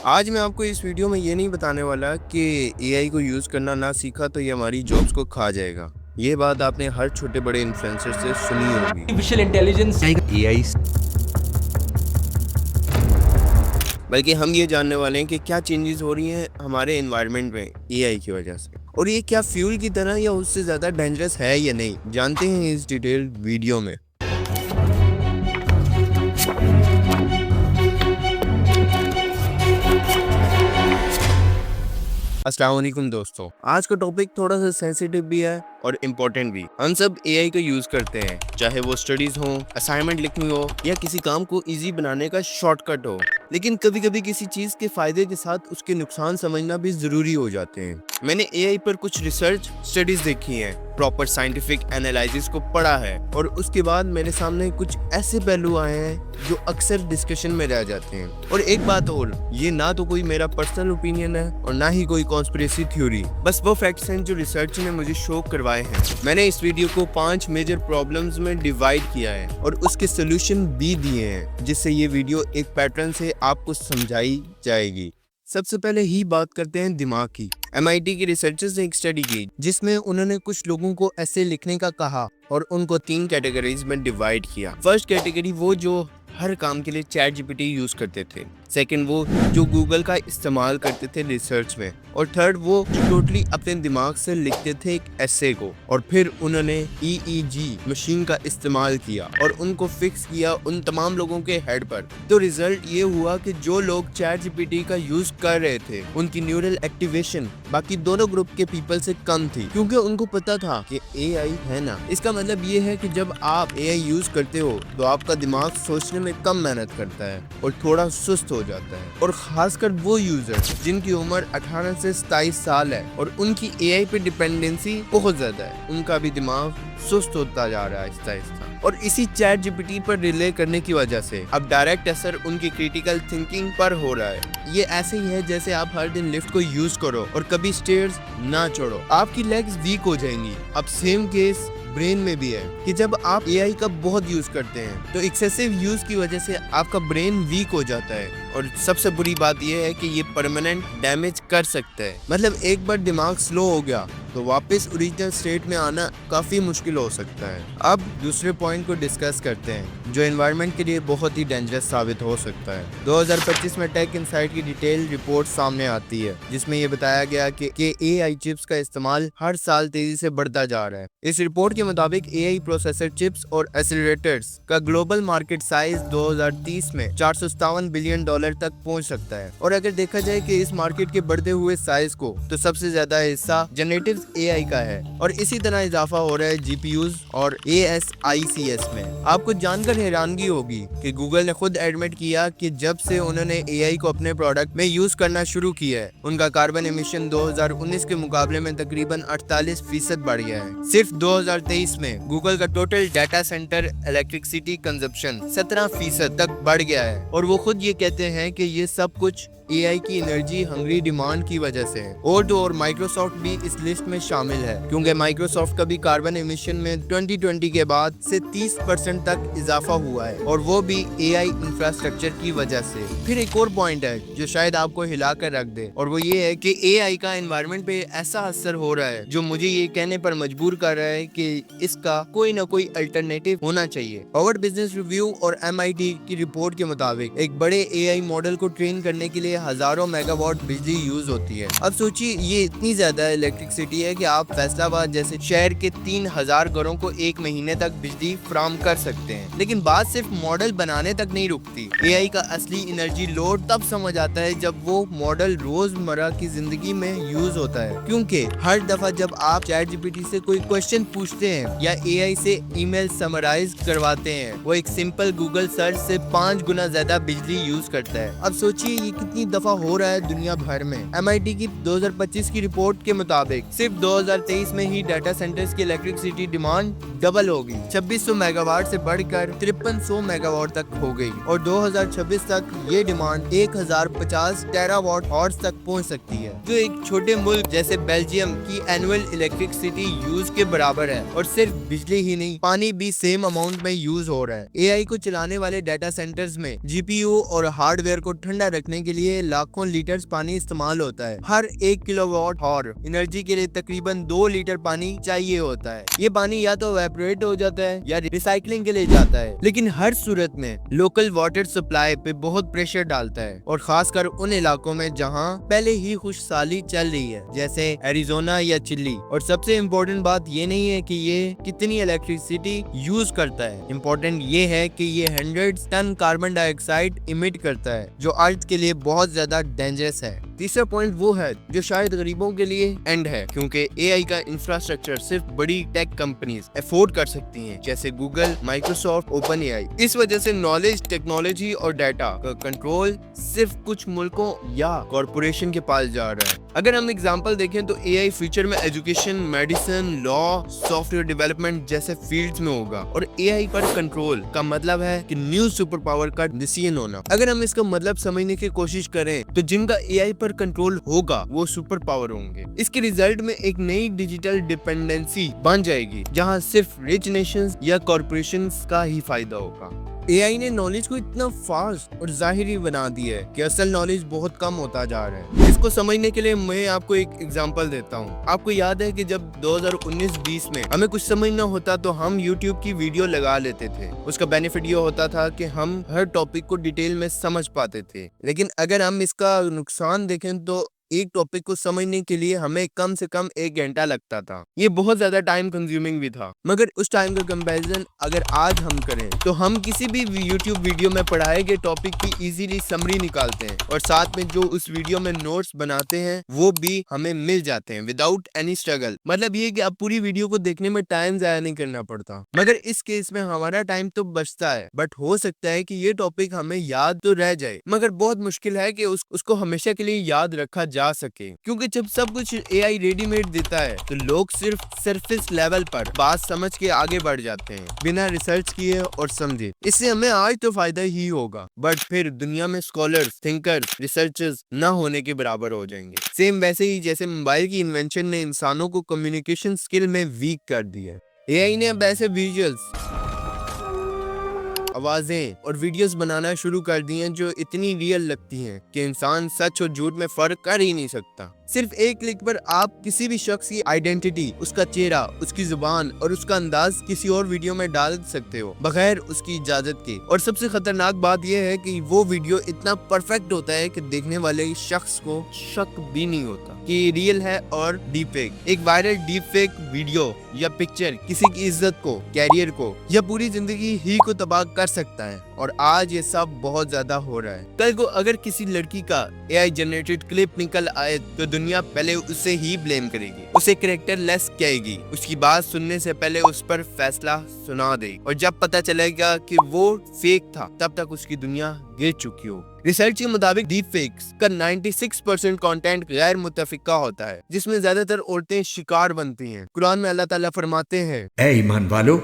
آج میں آپ کو اس ویڈیو میں یہ نہیں بتانے والا کہ اے آئی کو یوز کرنا نہ سیکھا تو یہ ہماری جابس کو کھا جائے گا۔ یہ بات آپ نے ہر چھوٹے بڑے انفلوئنسر سے سنی ہوگی۔ آرٹیفیشل انٹیلیجنس اے آئی بلکہ ہم یہ جاننے والے ہیں کہ کیا چینجز ہو رہی ہیں ہمارے انوائرمنٹ میں اے آئی کی وجہ سے، اور یہ کیا فیول کی طرح یا اس سے زیادہ ڈینجرس ہے یا نہیں، جانتے ہیں اس ڈیٹیل ویڈیو میں۔ السلام علیکم دوستو، آج کا ٹاپک تھوڑا سا سینسیٹیو بھی ہے اور امپورٹنٹ بھی۔ ہم سب اے آئی کا یوز کرتے ہیں، چاہے وہ اسٹڈیز ہوں، اسائنمنٹ لکھنی ہو یا کسی کام کو ایزی بنانے کا شارٹ کٹ ہو، لیکن کبھی کبھی کسی چیز کے فائدے کے ساتھ اس کے نقصان سمجھنا بھی ضروری ہو جاتے ہیں۔ میں نے اے آئی پر کچھ ریسرچ اسٹڈیز دیکھی ہیں، پراپر سائنٹیفک انالائسس کو پڑھا ہے، اور اس کے بعد میرے سامنے کچھ ایسے پہلو آئے ہیں جو اکثر ڈسکشن میں رہ جاتے ہیں۔ اور ایک بات اور، یہ نہ تو کوئی میرا پرسنل اوپینین ہے اور نہ ہی کوئی کانسپریسی تھیوری، بس وہ فیکٹس ہیں جو ریسرچ نے مجھے شو کروائے ہیں۔ میں نے اس ویڈیو کو 5 میجر پرابلمز میں ڈیوائیڈ کیا ہے اور اس کے سولوشن بھی دیے ہیں، جس سے یہ ویڈیو ایک پیٹرن سے آپ کو سمجھائی جائے گی۔ سب سے پہلے ہی بات کرتے ہیں دماغ کی۔ MIT کی ریسرچرز نے ایک اسٹڈی کی جس میں انہوں نے کچھ لوگوں کو ایسے لکھنے کا کہا اور ان کو 3 کیٹیگریز میں ڈیوائیڈ کیا۔ فرسٹ کیٹیگری وہ جو ہر کام کے لیے ChatGPT use کرتے تھے، سیکنڈ وہ جو گوگل کا استعمال کرتے تھے ریسرچ میں، اور تھرڈ وہ جو ٹوٹلی اپنے دماغ سے لکھتے تھے ایک ایسے کو، اور پھر انہوں نے EEG مشین کا استعمال کیا اور ان کو فکس کیا ان تمام لوگوں کے ہیڈ پر۔ تو ریزلٹ یہ ہوا کہ جو لوگ چیٹ جی پی ٹی کا یوز کر رہے تھے ان کی نیورل ایکٹیویشن باقی دونوں گروپ کے پیپل سے کم تھی، کیونکہ ان کو پتا تھا کہ اے آئی ہے نا۔ اس کا مطلب یہ ہے کہ جب آپ اے آئی یوز کرتے ہو تو آپ کا دماغ سوچنے میں کم محنت کرتا ہے اور تھوڑا سست ہو جاتا ہے، اور خاص کر وہ یوزر جن کی عمر 18 سے 27 سال ہے اور ان کی اے آئی پہ ڈیپینڈنسی بہت زیادہ ہے، ان کا بھی دماغ سست ہوتا جا رہا ہے آہستہ آہستہ۔ اور اسی چیٹ جی پی ٹی پر ریلے کرنے کی وجہ سے اب ڈائریکٹ اثر ان کی کریٹیکل تھنکنگ پر ہو رہا ہے۔ یہ ایسے ہی ہے جیسے آپ ہر دن لفٹ کو یوز کرو اور کبھی سٹیئرز نہ چڑھو، آپ کی لیگز ویک ہو جائیں گی۔ اب سیم کیس برین میں بھی ہے کہ جب آپ اے آئی کا بہت یوز کرتے ہیں تو ایکسیسو یوز کی وجہ سے آپ کا برین ویک ہو جاتا ہے، اور سب سے بری بات یہ ہے کہ یہ پرماننٹ ڈیمیج کر سکتا ہے۔ مطلب ایک بار دماغ سلو ہو گیا تو واپس اوریجنل سٹیٹ میں آنا کافی مشکل ہو سکتا ہے۔ اب دوسرے پوائنٹ کو ڈسکس کرتے ہیں جو انوائرمنٹ کے لیے بہت ہی ڈینجرس ثابت ہو سکتا ہے۔ 2025 میں ٹیک انسائٹ کی ڈیٹیل رپورٹ سامنے آتی ہے جس میں یہ بتایا گیا کہ اے آئی چپس کا استعمال ہر سال تیزی سے بڑھتا جا رہا ہے۔ اس رپورٹ کے مطابق اے آئی پروسیسر چپس اور ایکسیلریٹرز کا گلوبل مارکیٹ سائز 2030 میں $457 بلین تک پہنچ سکتا ہے، اور اگر دیکھا جائے کہ اس مارکیٹ کے بڑھتے ہوئے سائز کو تو سب سے زیادہ حصہ جنریٹو اے آئی کا ہے، اور اسی طرح اضافہ ہو رہا ہے جی پی یوز اور ASICs میں۔ آپ کو جان کر حیرانگی ہوگی کہ گوگل نے خود ایڈمٹ کیا کہ جب سے انہوں نے اے آئی کو اپنے پروڈکٹ میں یوز کرنا شروع کیا ہے ان کا کاربن ایمیشن 2019 کے مقابلے میں تقریباً 48% بڑھ گیا ہے۔ صرف 2023 میں گوگل کا total data centre electricity consumption 17% تک بڑھ گیا ہے، اور وہ خود یہ کہتے ہیں کہ یہ سب کچھ اے آئی کی انرجی ہنگری ڈیمانڈ کی وجہ سے ہے۔ اور مائکروسافٹ بھی اس لسٹ میں شامل ہے، کیونکہ مائکروسافٹ کا بھی کاربن ایمیشن میں 2020 کے بعد سے 30% تک اضافہ ہوا ہے، اور وہ بھی اے آئی انفراسٹرکچر کی وجہ سے۔ پھر ایک اور پوائنٹ ہے جو شاید آپ کو ہلا کر رکھ دے، اور وہ یہ ہے کہ اے آئی کا انوائرمنٹ پہ ایسا اثر ہو رہا ہے جو مجھے یہ کہنے پر مجبور کر رہا ہے کہ اس کا کوئی نہ کوئی الٹرنیٹیو ہونا چاہیے۔ ہارورڈ بزنس ریویو اور MIT کی رپورٹ کے مطابق ایک بڑے اے آئی ماڈل کو ٹرین کرنے کے لیے ہزاروں میگا واٹ بجلی یوز ہوتی ہے۔ اب سوچیے یہ اتنی زیادہ الیکٹرسٹی ہے کہ آپ فیصل آباد جیسے شہر کے 3000 گھروں کو ایک مہینے تک بجلی فراہم کر سکتے ہیں، لیکن بات صرف ماڈل بنانے تک نہیں رکتی۔ اے آئی کا اصلی انرجی لوڈ تب سمجھ آتا ہے جب وہ ماڈل روزمرہ کی زندگی میں یوز ہوتا ہے، کیونکہ ہر دفعہ جب آپ چیٹ جی پی ٹی سے کوئی کوشچن پوچھتے ہیں یا اے آئی سے ای میل سمرائز کرواتے ہیں، وہ ایک سمپل گوگل سرچ سے 5 گنا زیادہ بجلی یوز کرتا ہے۔ اب سوچیے یہ کتنی دفعہ ہو رہا ہے دنیا بھر میں۔ MIT کی 2025 کی رپورٹ کے مطابق صرف 2023 میں ہی ڈیٹا سینٹرز کی الیکٹرسٹی ڈیمانڈ डबल होगी, 2600 मेगावाट से बढ़कर 5300 मेगावाट तक हो गई और 2026 तक ये डिमांड 1050 टेरावाट हॉर्स तक पहुंच सकती है, जो एक छोटे मुल्क जैसे बेल्जियम की एनुअल इलेक्ट्रिसिटी यूज के बराबर है। और सिर्फ बिजली ही नहीं, पानी भी सेम अमाउंट में यूज हो रहा है। एआई को चलाने वाले डाटा सेंटर्स में जीपीयू और हार्डवेयर को ठंडा रखने के लिए लाखों लीटर पानी इस्तेमाल होता है। हर 1 किलोवाट और एनर्जी के लिए तकरीबन 2 लीटर पानी चाहिए होता है। ये पानी या तो एवेपोरेट हो जाता है या रिसाइकलिंग के लिए जाता है, लेकिन हर सूरत में लोकल वाटर सप्लाई पे बहुत प्रेशर डालता है, और खासकर उन इलाकों में जहाँ पहले ही खुशहाली चल रही है, जैसे एरिजोना या चिली। और सबसे इम्पोर्टेंट बात ये नहीं है कि ये कितनी इलेक्ट्रिसिटी यूज करता है, इम्पोर्टेंट ये है कि ये 100 टन कार्बन डाइऑक्साइड इमिट करता है, जो अर्थ के लिए बहुत ज्यादा डेंजरस है। तीसरा पॉइंट वो है जो शायद गरीबों के लिए एंड है, क्योंकि एआई का इंफ्रास्ट्रक्चर सिर्फ बड़ी टेक कंपनीज अफोर्ड कर सकती हैं, जैसे गूगल, माइक्रोसॉफ्ट, ओपन एआई। इस वजह से नॉलेज, टेक्नोलॉजी और डाटा का कंट्रोल सिर्फ कुछ मुल्कों या कॉरपोरेशन के पास जा रहा है। अगर हम एग्जांपल देखें तो एआई फ्यूचर में education, medicine, law, software development जैसे फील्ड्स में होगा, और एआई पर कंट्रोल का मतलब है कि न्यू सुपर पावर का डिसीजन होना। अगर हम इसका मतलब समझने की कोशिश करें तो जिनका एआई पर कंट्रोल होगा वो सुपर पावर होंगे। इसके रिजल्ट में एक नई डिजिटल डिपेंडेंसी बन जाएगी, जहां सिर्फ रिच नेशंस या कॉरपोरेशंस का ही फायदा होगा। एआई ने नॉलेज को इतना फास्ट और जाहिरी बना दिया है कि असल नॉलेज बहुत कम होता जा रहा है। इसको समझने के लिए मैं आपको एक एग्जांपल देता हूँ। आपको याद है कि जब 2019-20 में हमें कुछ समझना होता तो हम YouTube की वीडियो लगा लेते थे। उसका बेनिफिट ये होता था कि हम हर टॉपिक को डिटेल में समझ पाते थे, लेकिन अगर हम इसका नुकसान देखें तो एक टॉपिक को समझने के लिए हमें कम से कम 1 घंटा लगता था। ये बहुत ज्यादा टाइम कंज्यूमिंग भी था, मगर उस टाइम का कंपैरिजन अगर आज हम करें तो हम किसी भी YouTube वीडियो में पढ़ाए गए टॉपिक की इजीली समरी निकालते हैं, और साथ में जो उस वीडियो में नोट्स बनाते हैं वो भी हमें मिल जाते हैं विदाउट एनी स्ट्रगल। मतलब ये कि अब पूरी वीडियो को देखने में टाइम जाया नहीं करना पड़ता। मगर इस केस में हमारा टाइम तो बचता है, बट हो सकता है कि ये टॉपिक हमें याद तो रह जाए, मगर बहुत मुश्किल है कि उसको हमेशा के लिए याद रखा जा सके, क्योंकि जब सब कुछ एआई रेडीमेड देता है तो लोग सिर्फ सरफेस लेवल पर बात समझ के आगे बढ़ जाते हैं बिना रिसर्च किए और समझे। इससे हमें आज तो फायदा ही होगा, बट फिर दुनिया में स्कॉलर्स, थिंकर्स, रिसर्चर्स न होने के बराबर हो जाएंगे। सेम वैसे ही जैसे मोबाइल की इन्वेंशन ने इंसानों को कम्युनिकेशन स्किल में वीक कर दिया है। एआई ने अब ऐसे विजुअल्स, आवाजें और वीडियोस बनाना शुरू कर दी हैं जो इतनी रियल लगती हैं कि इंसान सच और झूठ में फर्क कर ही नहीं सकता। सिर्फ एक क्लिक पर आप किसी भी शख्स की आइडेंटिटी, उसका चेहरा, उसकी जुबान और उसका अंदाज किसी और वीडियो में डाल सकते हो बगैर उसकी इजाजत के। और सबसे खतरनाक बात यह है कि वो वीडियो इतना परफेक्ट होता है कि देखने वाले शख्स को शक भी नहीं होता कि रियल है और डीप फेक। एक वायरल डीप फेक वीडियो या पिक्चर किसी की इज्जत को, कैरियर को या पूरी जिंदगी ही को तबाह कर सकता है, और आज ये सब बहुत ज्यादा हो रहा है। कल को अगर किसी लड़की का एआई जनरेटेड क्लिप निकल आए तो दुनिया पहले उसे ही ब्लेम करेगी, उसे कैरेक्टर लेस कहेगी, उसकी बात सुनने से पहले उस पर फैसला सुना देगी, और जब पता चलेगा कि वो फेक था तब तक उसकी दुनिया गिर चुकी हो। रिसर्च के मुताबिक डीप फेक्स का 96% कंटेंट गैर मुत्तफिका होता है, जिसमें ज्यादातर औरतें शिकार बनती हैं। कुरान में अल्लाह ताला फरमाते हैं, ऐ ईमान वालो,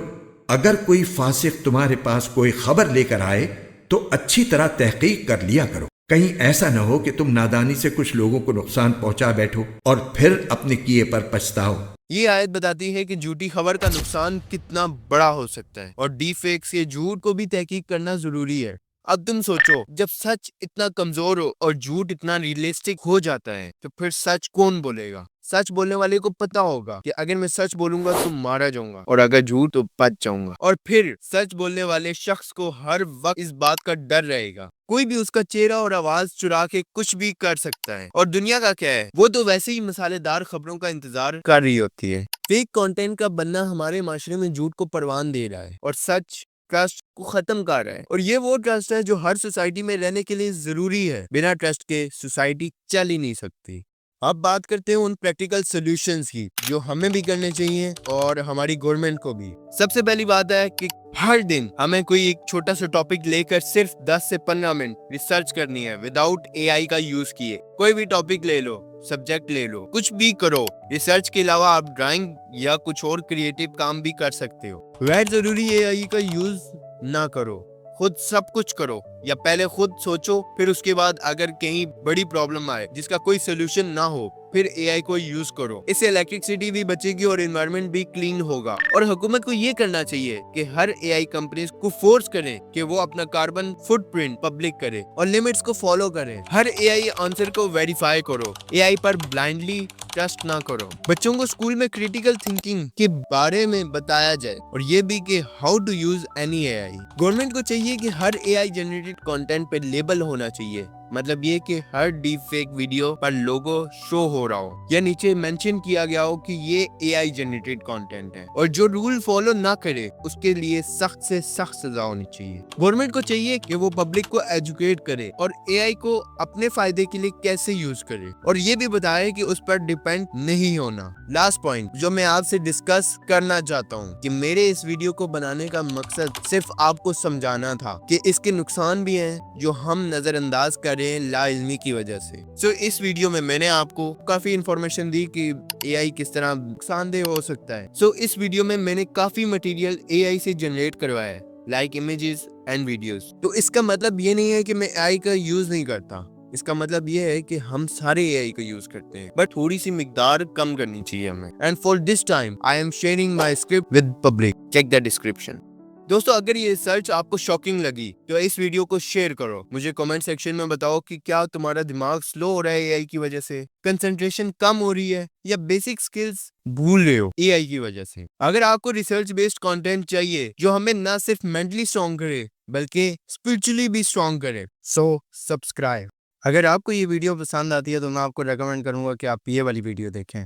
अगर कोई फासिक तुम्हारे पास कोई खबर लेकर आए तो अच्छी तरह तहकीक कर लिया करो, कहीं ऐसा न हो कि तुम नादानी से कुछ लोगों को नुकसान पहुंचा बैठो और फिर अपने किए पर पछताओ। ये आयत बताती है कि झूठी खबर का नुकसान कितना बड़ा हो सकता है, और डीप फेक्स के झूठ को भी तहकीक करना जरूरी है। अब तुम सोचो, जब सच इतना कमजोर हो और झूठ इतना रियलिस्टिक हो जाता है तो फिर सच कौन बोलेगा? सच बोलने वाले को पता होगा कि अगर मैं सच बोलूंगा तो मारा जाऊंगा, और अगर झूठ तो बच जाऊंगा। और फिर सच बोलने वाले शख्स को हर वक्त इस बात का डर रहेगा, कोई भी उसका चेहरा और आवाज चुरा के कुछ भी कर सकता है। और दुनिया का क्या है, वो तो वैसे ही मसालेदार खबरों का इंतजार कर रही होती है। फेक कंटेंट का बनना हमारे माशरे में झूठ को परवान दे रहा है और सच ट्रस्ट को खत्म कर रहा है। और ये वो ट्रस्ट है जो हर सोसाइटी में रहने के लिए जरूरी है। बिना ट्रस्ट के सोसाइटी चल ही नहीं सकती। अब बात करते हैं उन प्रैक्टिकल सॉल्यूशंस की जो हमें भी करने चाहिए और हमारी गवर्नमेंट को भी। सबसे पहली बात है कि हर दिन हमें कोई एक छोटा सा टॉपिक लेकर सिर्फ 10 से 15 मिनट रिसर्च करनी है विदाउट एआई का यूज किए। कोई भी टॉपिक ले लो, सब्जेक्ट ले लो, कुछ भी करो। रिसर्च के अलावा आप ड्राइंग या कुछ और क्रिएटिव काम भी कर सकते हो। गैर जरूरी एआई का यूज ना करो, खुद सब कुछ करो, या पहले खुद सोचो, फिर उसके बाद अगर कहीं बड़ी प्रॉब्लम आए जिसका कोई सोल्यूशन ना हो, फिर एआई को यूज करो। इससे इलेक्ट्रिसिटी भी बचेगी और एनवायरनमेंट भी क्लीन होगा। और हुकूमत को ये करना चाहिए कि हर एआई कंपनीज को फोर्स करें कि वो अपना कार्बन फुटप्रिंट पब्लिक करे और लिमिट्स को फॉलो करें। हर एआई आंसर को वेरीफाई करो, एआई पर ब्लाइंडली ट्रस्ट ना करो। बच्चों को स्कूल में क्रिटिकल थिंकिंग के बारे में बताया जाए और ये भी कि how to use any AI. Government को चाहिए कि हर एआई जनरेटेड कंटेंट पे लेबल होना चाहिए, मतलब ये कि हर डीप फेक वीडियो पर लोगो शो हो रहा हो या नीचे मेंशन किया गया हो कि ये एआई जनरेटेड कंटेंट है, और जो रूल फॉलो ना करे उसके लिए सख्त से सख्त सजा होनी चाहिए। गवर्नमेंट को चाहिए कि वो पब्लिक को एजुकेट करे और एआई को अपने फायदे के लिए कैसे यूज करे, और ये भी बताए कि उस पर डिपेंड नहीं होना। लास्ट पॉइंट जो मैं आपसे डिस्कस करना चाहता हूँ कि मेरे इस वीडियो को बनाने का मकसद सिर्फ आपको समझाना था कि इसके नुकसान भी हैं जो हम नजरअंदाज कर रहे हैं लाइल्मी की वजह से। सो इस वीडियो में मैंने आपको काफी इंफॉर्मेशन दी कि एआई किस तरह नुकसानदेह हो सकता है। सो इस वीडियो में मैंने काफी मटेरियल एआई से जनरेट करवाया है, लाइक इमेजेस एंड वीडियोस। तो इसका मतलब ये नहीं है कि मैं एआई का यूज नहीं करता, इसका मतलब ये है कि हम सारे एआई का यूज करते हैं, बट थोड़ी सी मिकदार कम करनी चाहिए हमें। And for this time I am sharing my script with public, check the description. दोस्तों, अगर ये रिसर्च आपको शॉकिंग लगी तो इस वीडियो को शेयर करो। मुझे कमेंट सेक्शन में बताओ कि क्या तुम्हारा दिमाग स्लो हो रहा है एआई की वजह से, कंसंट्रेशन कम हो रही है, या बेसिक स्किल्स भूल रहे हो एआई की वजह से। अगर आपको रिसर्च बेस्ड कंटेंट चाहिए जो हमें ना सिर्फ मेंटली स्ट्रॉन्ग करे बल्कि स्पिरिचुअली भी स्ट्रॉन्ग करे, सो सब्सक्राइब। अगर आपको ये वीडियो पसंद आती है तो मैं आपको रेकमेंड करूंगा कि आप ये वाली वीडियो देखें।